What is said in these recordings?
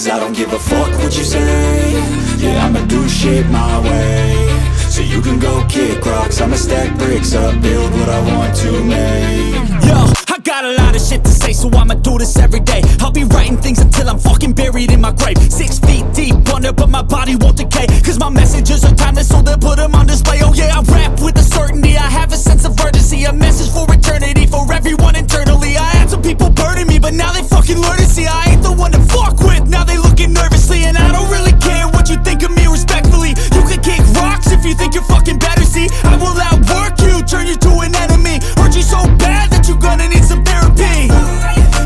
Cause I don't give a fuck what you say. Yeah, I'ma do shit my way. So you can go kick rocks, I'ma stack bricks up, build what I want to make. Yo, I got a lot of shit to say, so I'ma do this every day. I'll be writing things until I'm fucking buried in my grave. 6 feet deep under, but my body won't decay. Cause my messages are timeless, so they'll put them on display. Oh yeah, I rap with a certainty, I have a sense of urgency. A message for eternity, for everyone internally. I had some people burning me, but now they fucking learn to see I ain't the one to fuck with, now they looking nervously. And I don't really care what you think of me respectfully. You can kick rocks if you think you're fucking better, see. I will outwork you, turn you to an enemy. Hurt you so bad that you're gonna need some therapy.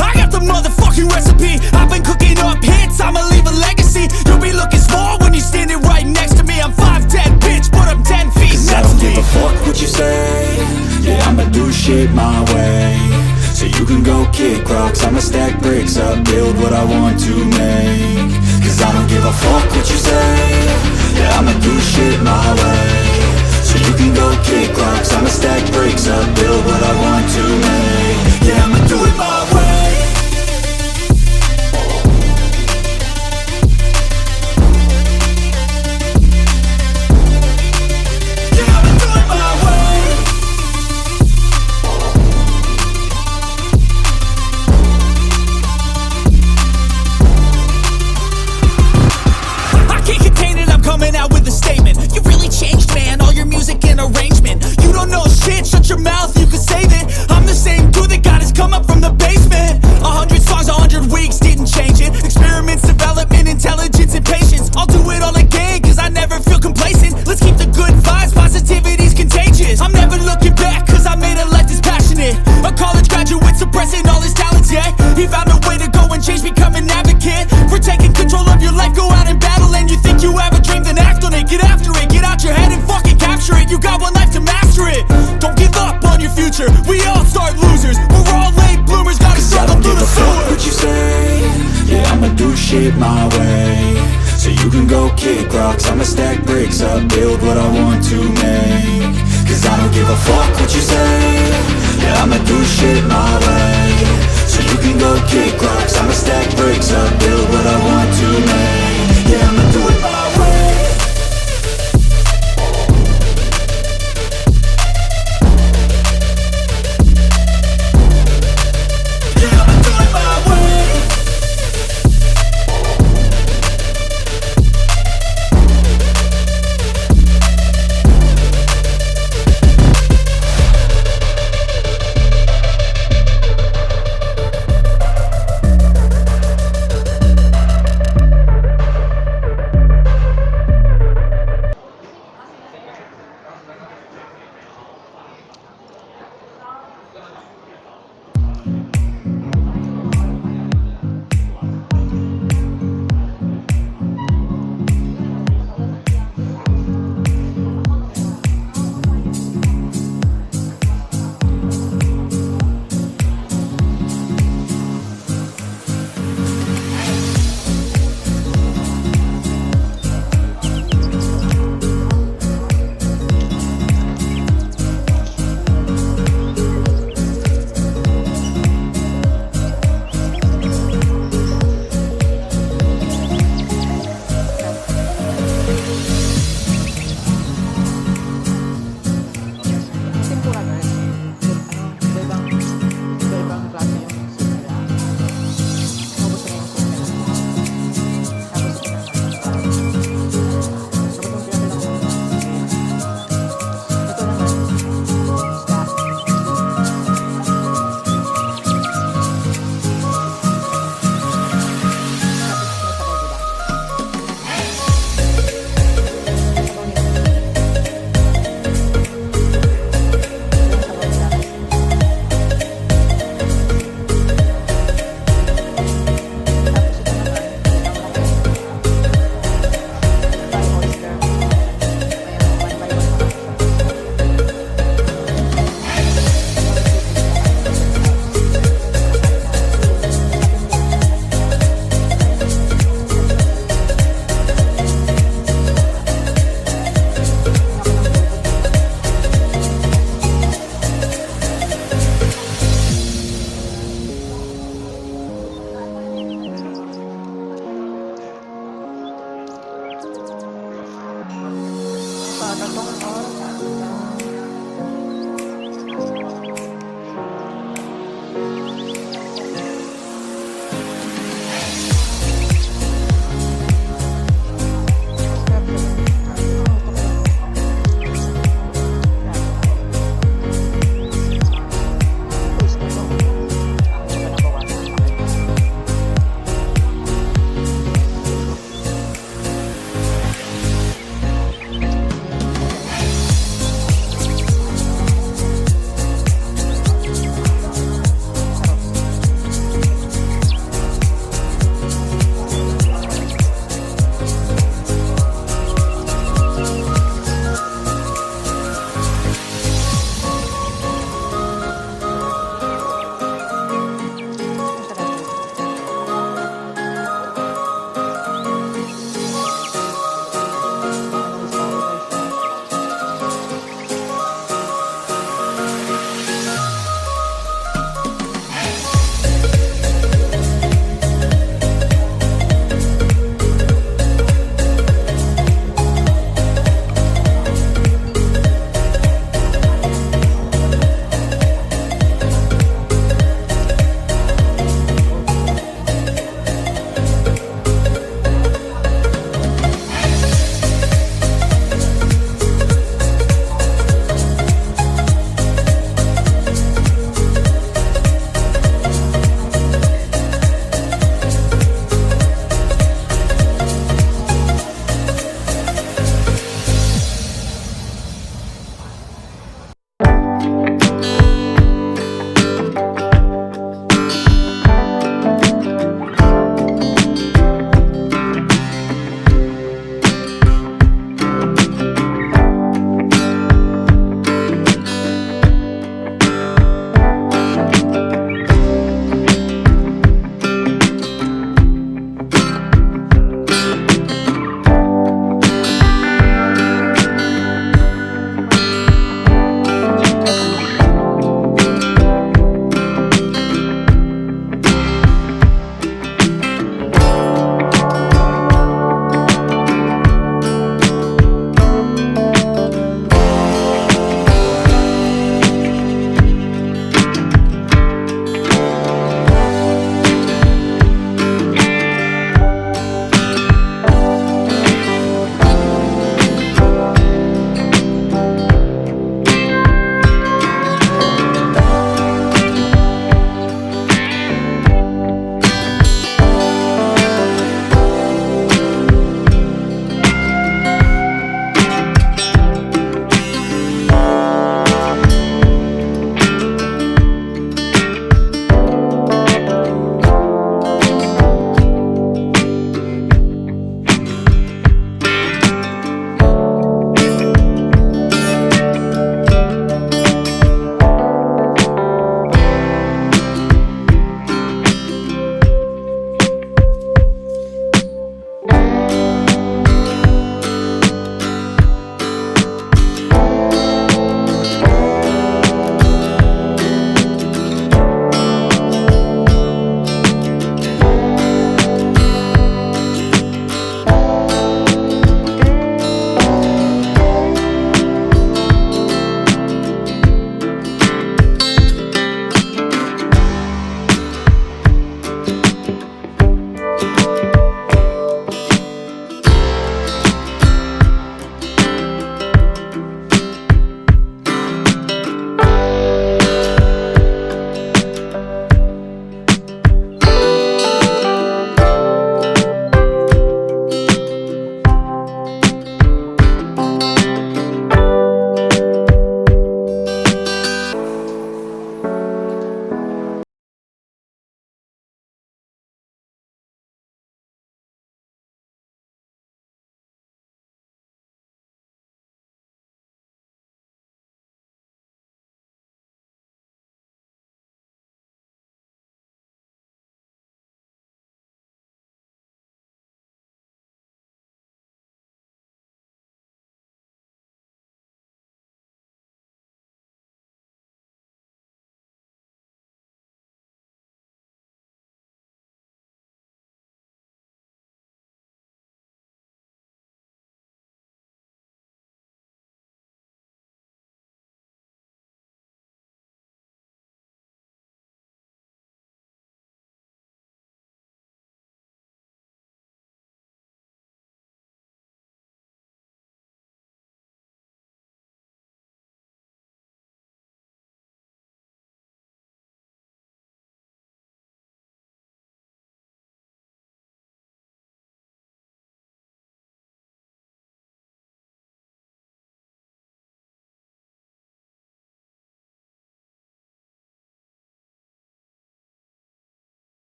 I got the motherfucking recipe. I've been cooking up hits, I'ma leave a legacy. You'll be looking small when you're standing right next to me. I'm 5'10", bitch, but I'm 10 feet Cause next I don't to give me. a fuck what you say. Yeah, I'ma do shit my way. So you can go kick rocks, I'ma stack bricks up, build what I want to make. Cause I don't give a fuck what you say. Yeah, I'ma do shit my way. So you can go kick rocks, I'ma stack bricks up, build what I want to make. Yeah, I'ma do it my way. Coming out with a statement. You really changed, man, all your music and arrangement. You don't know shit, shut your mouth, you can save it. I'm the same dude that got his come up from the basement. 100 songs, 100 weeks, didn't change it. Experiments, development, intelligence, and patience. I'll do it all again, cause I never feel complacent. Let's keep the good vibes, positivity's contagious. I'm never looking back, cause I made a life that's passionate. A college graduate suppressing all his talents, yeah. He found a way to go and change, become an advocate. For taking control of your life, go out and battle. And you think you have a dream, then act on it. Get after it, get out your head and fucking capture it. You got one life to master it. Don't give up on your future, we all start losers. We're all late bloomers, gotta struggle through the sewer. What you say? Yeah, I'ma do shit my way. So you can go kick rocks, I'ma stack bricks up, build what I want to make. Cause I don't give a fuck what you say. Yeah, I'ma do shit my way. So you can go kick rocks, I'ma stack bricks up, build what I want to make. Yeah, I'ma do it my way. Yeah, I'ma do it my way.